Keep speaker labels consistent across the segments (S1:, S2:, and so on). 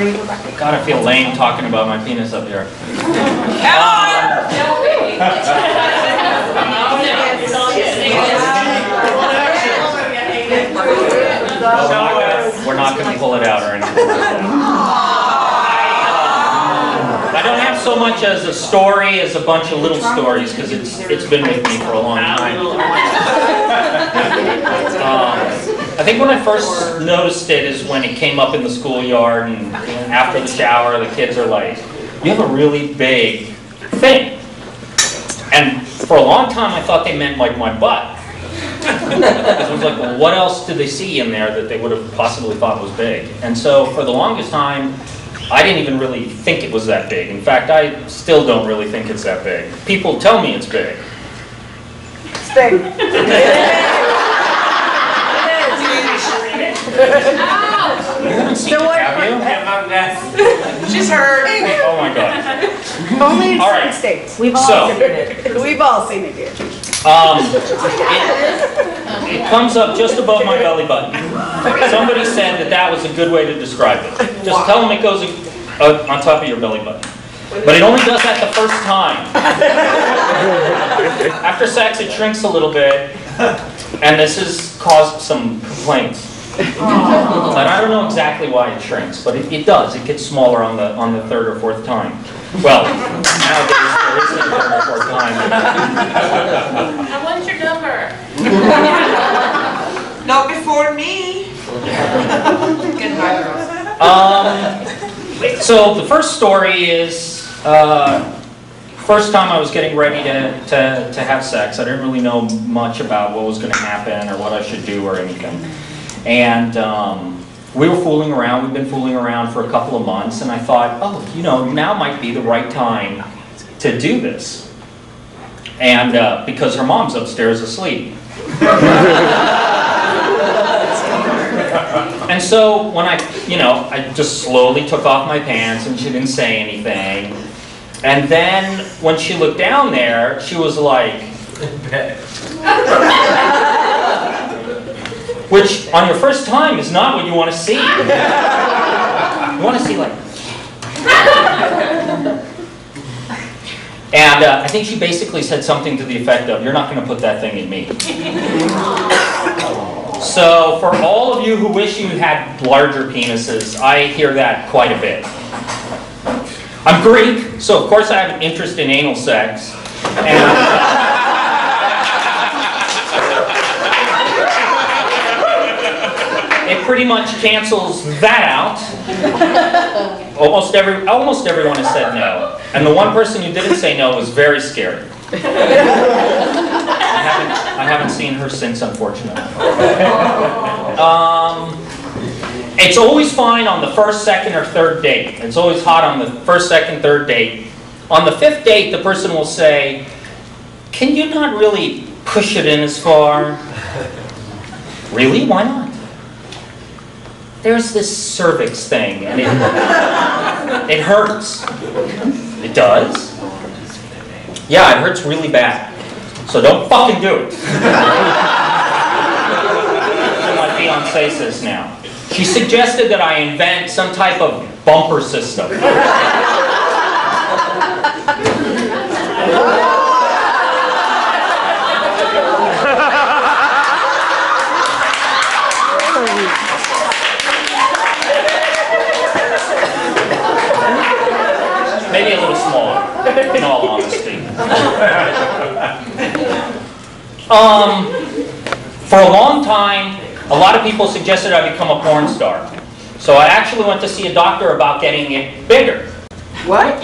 S1: God, I feel lame talking about my penis up here. We're not going to pull it out or anything like that. I don't have so much as a story as a bunch of little stories because it's been with me for a long time. I think when I first noticed it is when it came up in the schoolyard and after the shower the kids are like, you have a really big thing. And for a long time I thought they meant like my butt. Because I was like, well, what else did they see in there that they would have possibly thought was big? And so for the longest time, I didn't even really think it was that big. In fact, I still don't really think it's that big. People tell me it's big.
S2: It's big.
S1: You haven't seen it, have you?
S2: She's heard.
S1: Oh my God.
S2: Only in
S1: All
S2: certain
S1: right.
S2: states.
S3: We've all
S1: So-
S3: seen it.
S2: We've all seen it here.
S1: It comes up just above my belly button. Somebody said that that was a good way to describe it. Just tell them it goes on top of your belly button. But it only does that the first time. After sex, it shrinks a little bit, and this has caused some complaints. But I don't know exactly why it shrinks, but it does. It gets smaller on the third or fourth time. Well, nowadays there isn't a third or fourth time.
S4: And what's your number?
S2: Not before me.
S1: So the first story is first time I was getting ready to have sex. I didn't really know much about what was going to happen or what I should do or anything. And we were fooling around. We've been fooling around for a couple of months, and I thought, oh, you know, now might be the right time to do this. And because her mom's upstairs asleep. And so when I just slowly took off my pants, and she didn't say anything. And then when she looked down there, she was like, which on your first time is not what you want to see. You want to see like, and I think she basically said something to the effect of, you're not going to put that thing in me. So for all of you who wish you had larger penises, I hear that quite a bit. I'm Greek, so of course I have an interest in anal sex. And it pretty much cancels that out. Almost everyone has said no. And the one person who didn't say no was very scared. I haven't seen her since, unfortunately. It's always fine on the first, second, or third date. It's always hot on the first, second, third date. On the fifth date, the person will say, can you not really push it in as far? Really? Why not? There's this cervix thing, and it hurts. It does? Yeah, it hurts really bad. So don't fucking do it. My fiancée says now. She suggested that I invent some type of bumper system. Maybe a little smaller, in all honesty. For a long time, a lot of people suggested I become a porn star. So I actually went to see a doctor about getting it bigger.
S2: What?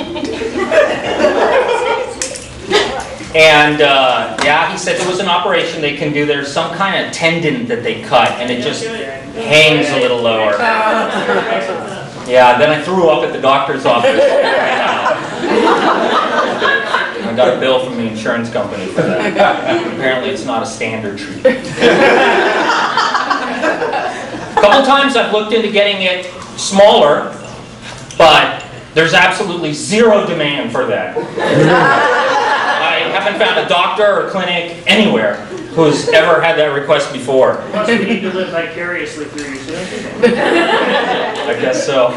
S1: And yeah, he said there was an operation they can do. There's some kind of tendon that they cut, and it just hangs a little lower. Yeah, then I threw up at the doctor's office. I got a bill from the insurance company for that. Apparently it's not a standard treatment. A couple times I've looked into getting it smaller, but there's absolutely zero demand for that. I haven't found a doctor or clinic anywhere who's ever had that request before.
S5: Plus, we need to live vicariously through you, so
S1: I guess so.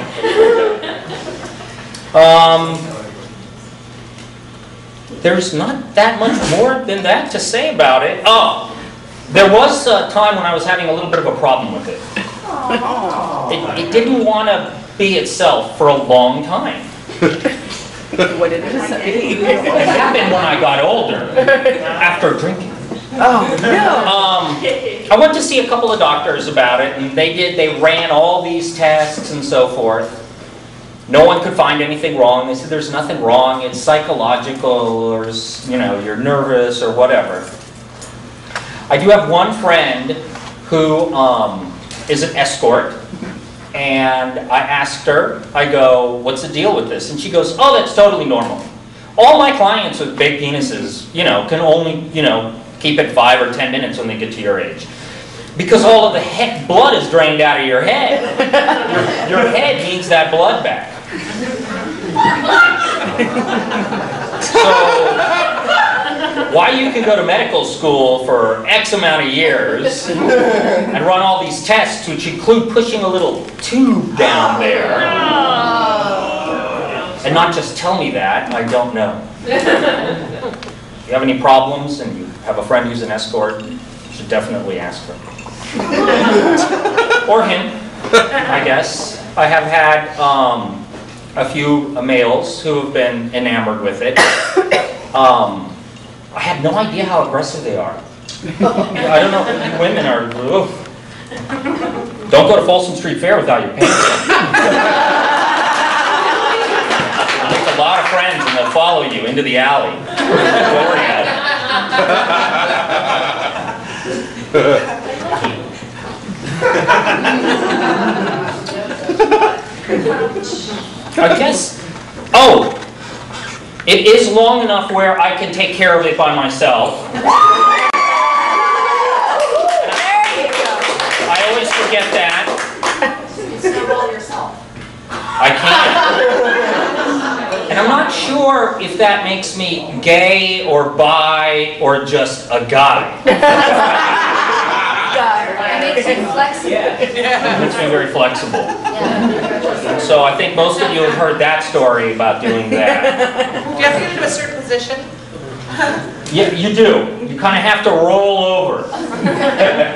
S1: There's not that much more than that to say about it. Oh, there was a time when I was having a little bit of a problem with it. It didn't want to be itself for a long time.
S2: What did it say?
S1: It happened when I got older, after drinking.
S2: Oh, no.
S1: I went to see a couple of doctors about it, and they ran all these tests and so forth. No one could find anything wrong. They said there's nothing wrong. It's psychological, or you're nervous or whatever. I do have one friend who is an escort, and I asked her, I go, what's the deal with this? And she goes, oh, that's totally normal. All my clients with big penises, can only, keep it 5 or 10 minutes when they get to your age. Because all of the blood is drained out of your head. Your head needs that blood back. So, while you can go to medical school for X amount of years and run all these tests, which include pushing a little tube down there, and not just tell me that, I don't know. If you have any problems and you have a friend who's an escort, you should definitely ask her. Or him, I guess. I have had a few males who have been enamored with it. I have no idea how aggressive they are. I don't know. Women are. Oof. Don't go to Folsom Street Fair without your pants on. Make a lot of friends and they'll follow you into the alley. Don't worry about it. I guess. Oh! It is long enough where I can take care of it by myself. I always forget that.
S4: You snowball yourself.
S1: I can't. And I'm not sure if that makes me gay or bi or just a guy.
S4: It makes you flexible.
S1: It makes me very flexible.
S4: Yeah.
S1: So I think most of you have heard that story about doing that.
S3: Do you have to get into a certain position?
S1: Yeah, you do. You kind of have to roll over.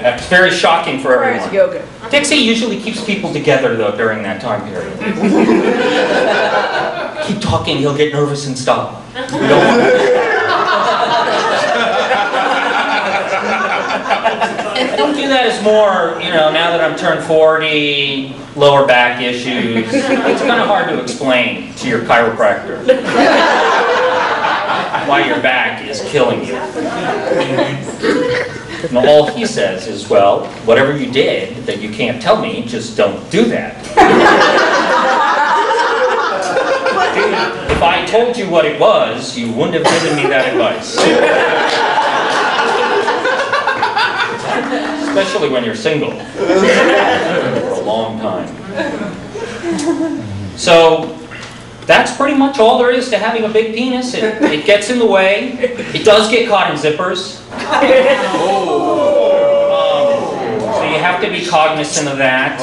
S1: It's very shocking for everyone.
S2: Yoga.
S1: Dixie usually keeps people together, though, during that time period. Keep talking, he'll get nervous and stop. We don't want Don't do that as more, now that I'm turned 40, lower back issues. It's kind of hard to explain to your chiropractor why your back is killing you. And all he says is, well, whatever you did that you can't tell me, just don't do that. If I told you what it was, you wouldn't have given me that advice. Especially when you're single for a long time. So that's pretty much all there is to having a big penis. It gets in the way. It does get caught in zippers. So you have to be cognizant of that.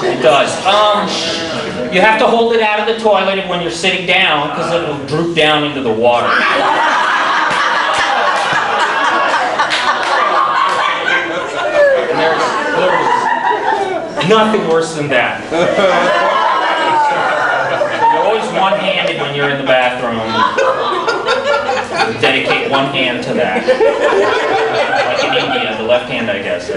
S1: It does. You have to hold it out of the toilet when you're sitting down because it will droop down into the water. Nothing worse than that. You're always one-handed when you're in the bathroom. You dedicate one hand to that. Like in India, the left hand, I guess.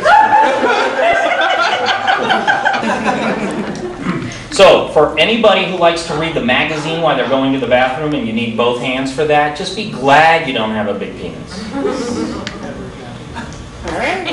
S1: So, for anybody who likes to read the magazine while they're going to the bathroom and you need both hands for that, just be glad you don't have a big penis.
S2: All right.